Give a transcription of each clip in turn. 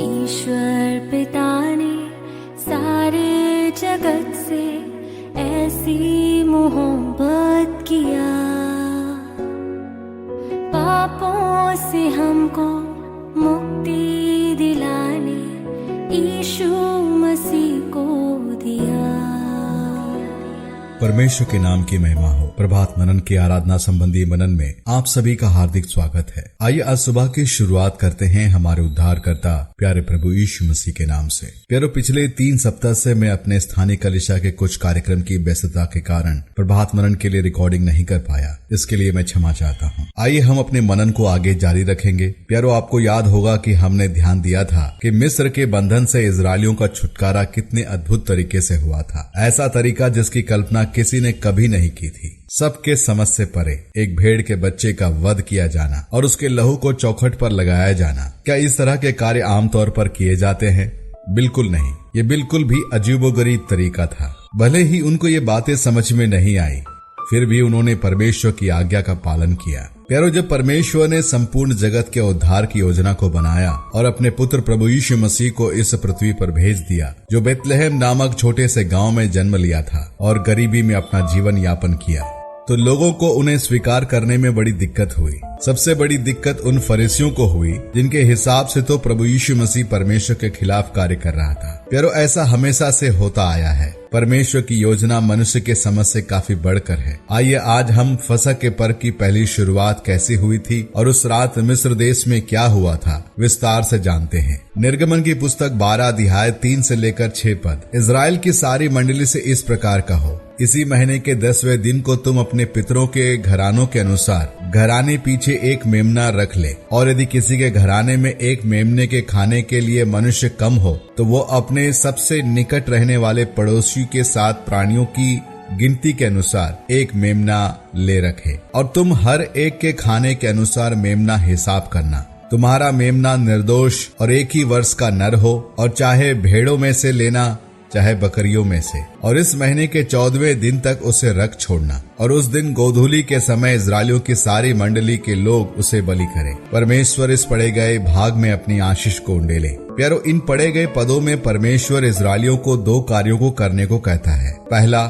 ईश्वर पिता ने सारे जगत से ऐसी मोहब्बत किया, पापों से हमको मुक्ति दिलाने यीशु मसीह को दिया। परमेश्वर के नाम की महिमा हो। प्रभात मनन की आराधना संबंधी मनन में आप सभी का हार्दिक स्वागत है। आइए आज सुबह की शुरुआत करते हैं हमारे उद्धारकर्ता प्यारे प्रभु यीशु मसीह के नाम से। प्यारो, पिछले 3 सप्ताह से मैं अपने स्थानीय कलीसिया के कुछ कार्यक्रम की व्यस्तता के कारण प्रभात मनन के लिए रिकॉर्डिंग नहीं कर पाया, इसके लिए मैं क्षमा चाहता हूँ। आइए हम अपने मनन को आगे जारी रखेंगे। प्यारो, आपको याद होगा कि हमने ध्यान दिया था कि मिस्र के बंधन से इजरायलियों का छुटकारा कितने अद्भुत तरीके से हुआ था। ऐसा तरीका जिसकी कल्पना किसी ने कभी नहीं की थी। सबके समझ से परे एक भेड़ के बच्चे का वध किया जाना और उसके लहू को चौखट पर लगाया जाना। क्या इस तरह के कार्य आमतौर पर किए जाते हैं? बिल्कुल नहीं। ये बिल्कुल भी अजीबोगरीब तरीका था। भले ही उनको ये बातें समझ में नहीं आई, फिर भी उन्होंने परमेश्वर की आज्ञा का पालन किया। प्यारो, जब परमेश्वर ने संपूर्ण जगत के उद्धार की योजना को बनाया और अपने पुत्र प्रभु यीशु मसीह को इस पृथ्वी पर भेज दिया, जो बेतलहम नामक छोटे से गांव में जन्म लिया था और गरीबी में अपना जीवन यापन किया, तो लोगों को उन्हें स्वीकार करने में बड़ी दिक्कत हुई। सबसे बड़ी दिक्कत उन फरीसियों को हुई जिनके हिसाब से तो प्रभु यीशु मसीह परमेश्वर के खिलाफ कार्य कर रहा था। प्यारो, ऐसा हमेशा से होता आया है। परमेश्वर की योजना मनुष्य के समझ से काफी बढ़कर है। आइए आज हम फसह के पर्व की पहली शुरुआत कैसे हुई थी और उस रात मिस्र देश में क्या हुआ था विस्तार से जानते हैं। निर्गमन की पुस्तक 12 अध्याय 3 से लेकर 6 पद। इजराइल की सारी मंडली से इस प्रकार कहो, इसी महीने के 10वें दिन को तुम अपने पितरों के घरानों के अनुसार घराने पीछे एक मेमना रख ले, और यदि किसी के घराने में एक मेमने के खाने के लिए मनुष्य कम हो तो वो अपने सबसे निकट रहने वाले पड़ोसी के साथ प्राणियों की गिनती के अनुसार एक मेमना ले रखे, और तुम हर एक के खाने के अनुसार मेमना हिसाब करना। तुम्हारा मेमना निर्दोष और 1 ही वर्ष का नर हो, और चाहे भेड़ों में से लेना चाहे बकरियों में से, और इस महीने के 14वें दिन तक उसे रख छोड़ना। और उस दिन गोधूली के समय इजरायलियों की सारी मंडली के लोग उसे बलि करें। परमेश्वर इस पढ़े गए भाग में अपनी आशीष को उंडेले। प्यारो, इन पढ़े गए पदों में परमेश्वर इजरायलियों को 2 कार्यों को करने को कहता है। पहला,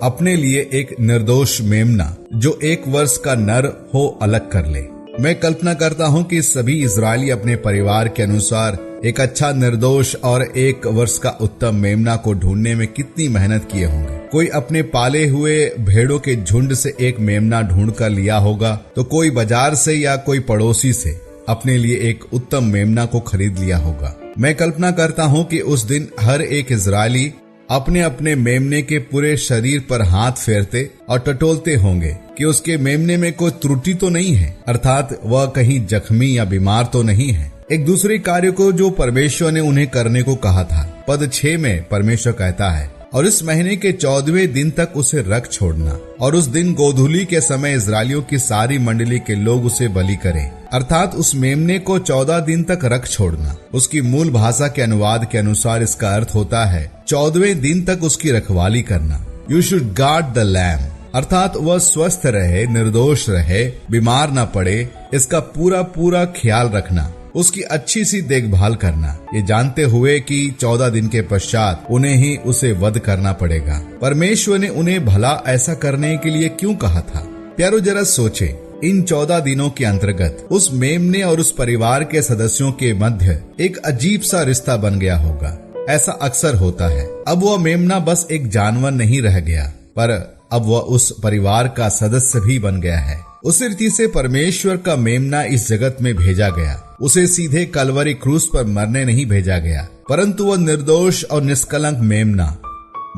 अपने लिए एक निर्दोष मेमना जो 1 वर्ष का नर हो अलग कर ले। मैं कल्पना करता हूँ कि सभी इजरायली अपने परिवार के अनुसार एक अच्छा निर्दोष और 1 वर्ष का उत्तम मेमना को ढूंढने में कितनी मेहनत किए होंगे। कोई अपने पाले हुए भेड़ों के झुंड से एक मेमना ढूंढ कर लिया होगा, तो कोई बाजार से या कोई पड़ोसी से अपने लिए एक उत्तम मेमना को खरीद लिया होगा। मैं कल्पना करता हूँ कि उस दिन हर एक इजरायली अपने अपने मेमने के पूरे शरीर पर हाथ फेरते और टटोलते होंगे कि उसके मेमने में कोई त्रुटि तो नहीं है, अर्थात वह कहीं जख्मी या बीमार तो नहीं है। एक दूसरे कार्य को जो परमेश्वर ने उन्हें करने को कहा था, पद 6 में परमेश्वर कहता है, और इस महीने के 14वें दिन तक उसे रख छोड़ना, और उस दिन गोधूली के समय इजरायलियों की सारी मंडली के लोग उसे बलि करें, अर्थात उस मेमने को 14 दिन तक रख छोड़ना। उसकी मूल भाषा के अनुवाद के अनुसार इसका अर्थ होता है 14वें दिन तक उसकी रखवाली करना। You should guard the lamb, अर्थात वह स्वस्थ रहे, निर्दोष रहे, बीमार न पड़े, इसका पूरा पूरा ख्याल रखना, उसकी अच्छी सी देखभाल करना, ये जानते हुए कि 14 दिन के पश्चात उन्हें ही उसे वध करना पड़ेगा। परमेश्वर ने उन्हें भला ऐसा करने के लिए क्यों कहा था? प्यारो, जरा सोचे, इन 14 दिनों के अंतर्गत उस मेमने और उस परिवार के सदस्यों के मध्य एक अजीब सा रिश्ता बन गया होगा। ऐसा अक्सर होता है। अब वह मेमना बस एक जानवर नहीं रह गया, पर अब वह उस परिवार का सदस्य भी बन गया है। उसी रीति से परमेश्वर का मेमना इस जगत में भेजा गया। उसे सीधे कलवरी क्रूस पर मरने नहीं भेजा गया, परंतु वह निर्दोष और निष्कलंक मेमना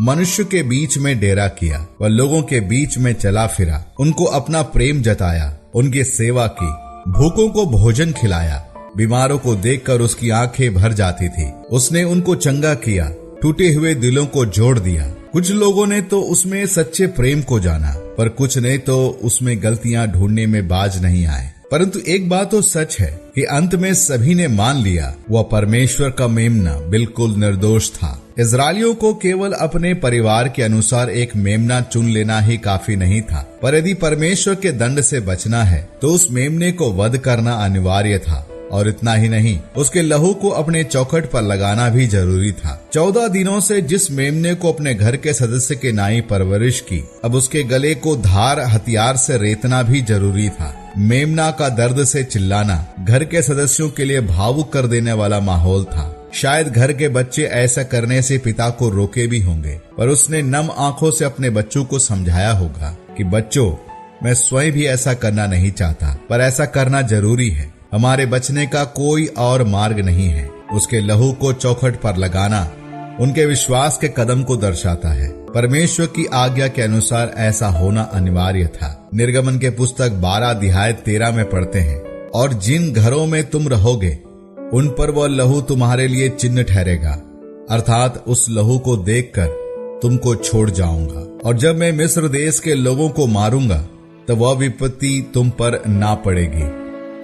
मनुष्य के बीच में डेरा किया। वह लोगों के बीच में चला फिरा, उनको अपना प्रेम जताया, उनकी सेवा की, भूखों को भोजन खिलाया, बीमारों को देखकर उसकी आंखें भर जाती थी। उसने उनको चंगा किया, टूटे हुए दिलों को जोड़ दिया। कुछ लोगों ने तो उसमें सच्चे प्रेम को जाना, पर कुछ ने तो उसमें गलतियां ढूंढने में बाज नहीं आए। परंतु एक बात तो सच है कि अंत में सभी ने मान लिया वह परमेश्वर का मेमना बिल्कुल निर्दोष था। इजरायलियों को केवल अपने परिवार के अनुसार एक मेमना चुन लेना ही काफी नहीं था, पर यदि परमेश्वर के दंड से बचना है तो उस मेमने को वध करना अनिवार्य था। और इतना ही नहीं, उसके लहू को अपने चौखट पर लगाना भी जरूरी था। 14 दिनों से जिस मेमने को अपने घर के सदस्य के नाई परवरिश की, अब उसके गले को धार हथियार से रेतना भी जरूरी था। मेमना का दर्द से चिल्लाना घर के सदस्यों के लिए भावुक कर देने वाला माहौल था। शायद घर के बच्चे ऐसा करने से पिता को रोके भी होंगे, पर उसने नम आंखों से अपने बच्चों को समझाया होगा कि बच्चों, मैं स्वयं भी ऐसा करना नहीं चाहता, पर ऐसा करना जरूरी है। हमारे बचने का कोई और मार्ग नहीं है। उसके लहू को चौखट पर लगाना उनके विश्वास के कदम को दर्शाता है। परमेश्वर की आज्ञा के अनुसार ऐसा होना अनिवार्य था। निर्गमन के पुस्तक 12 अध्याय 13 में पढ़ते हैं, और जिन घरों में तुम रहोगे उन पर वह लहू तुम्हारे लिए चिन्ह ठहरेगा, अर्थात उस लहू को देखकर तुमको छोड़ जाऊंगा। और जब मैं मिस्र देश के लोगों को मारूंगा तो वह विपत्ति तुम पर ना पड़ेगी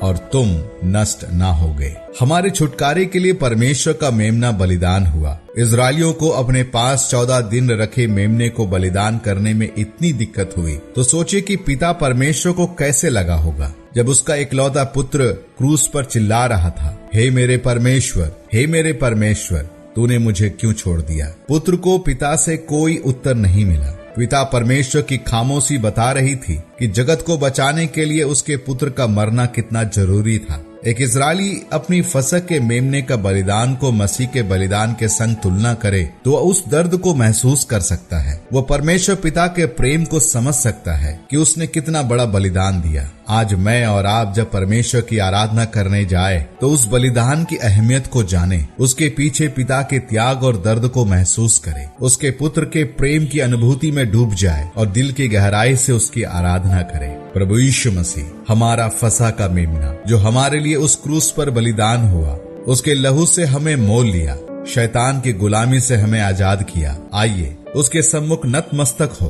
और तुम नष्ट ना होगे। हमारे छुटकारे के लिए परमेश्वर का मेमना बलिदान हुआ। इजरायलियों को अपने पास 14 दिन रखे मेमने को बलिदान करने में इतनी दिक्कत हुई, तो सोचिए कि पिता परमेश्वर को कैसे लगा होगा जब उसका इकलौता पुत्र क्रूस पर चिल्ला रहा था, हे मेरे परमेश्वर, हे मेरे परमेश्वर, तूने मुझे क्यों छोड़ दिया। पुत्र को पिता से कोई उत्तर नहीं मिला। पिता परमेश्वर की खामोशी बता रही थी कि जगत को बचाने के लिए उसके पुत्र का मरना कितना जरूरी था। एक इजरायली अपनी फसक के मेमने का बलिदान को मसीह के बलिदान के संग तुलना करे तो वह उस दर्द को महसूस कर सकता है। वह परमेश्वर पिता के प्रेम को समझ सकता है कि उसने कितना बड़ा बलिदान दिया। आज मैं और आप जब परमेश्वर की आराधना करने जाए तो उस बलिदान की अहमियत को जाने, उसके पीछे पिता के त्याग और दर्द को महसूस करे, उसके पुत्र के प्रेम की अनुभूति में डूब जाए और दिल की गहराई से उसकी आराधना करे। प्रभु यीशु मसीह हमारा फसा का मेमना जो हमारे लिए उस क्रूस पर बलिदान हुआ, उसके लहू से हमें मोल लिया, शैतान की गुलामी से हमें आजाद किया। आइए उसके सम्मुख नतमस्तक हो,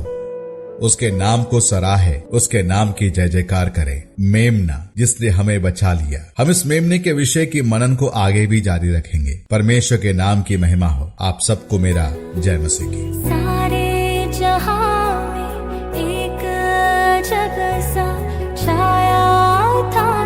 उसके नाम को सराहे, उसके नाम की जय जयकार करें। मेमना जिसने हमें बचा लिया। हम इस मेमने के विषय की मनन को आगे भी जारी रखेंगे। परमेश्वर के नाम की महिमा हो। आप सबको मेरा जय मसीह की। सारे जहां में एक जग सा छाया था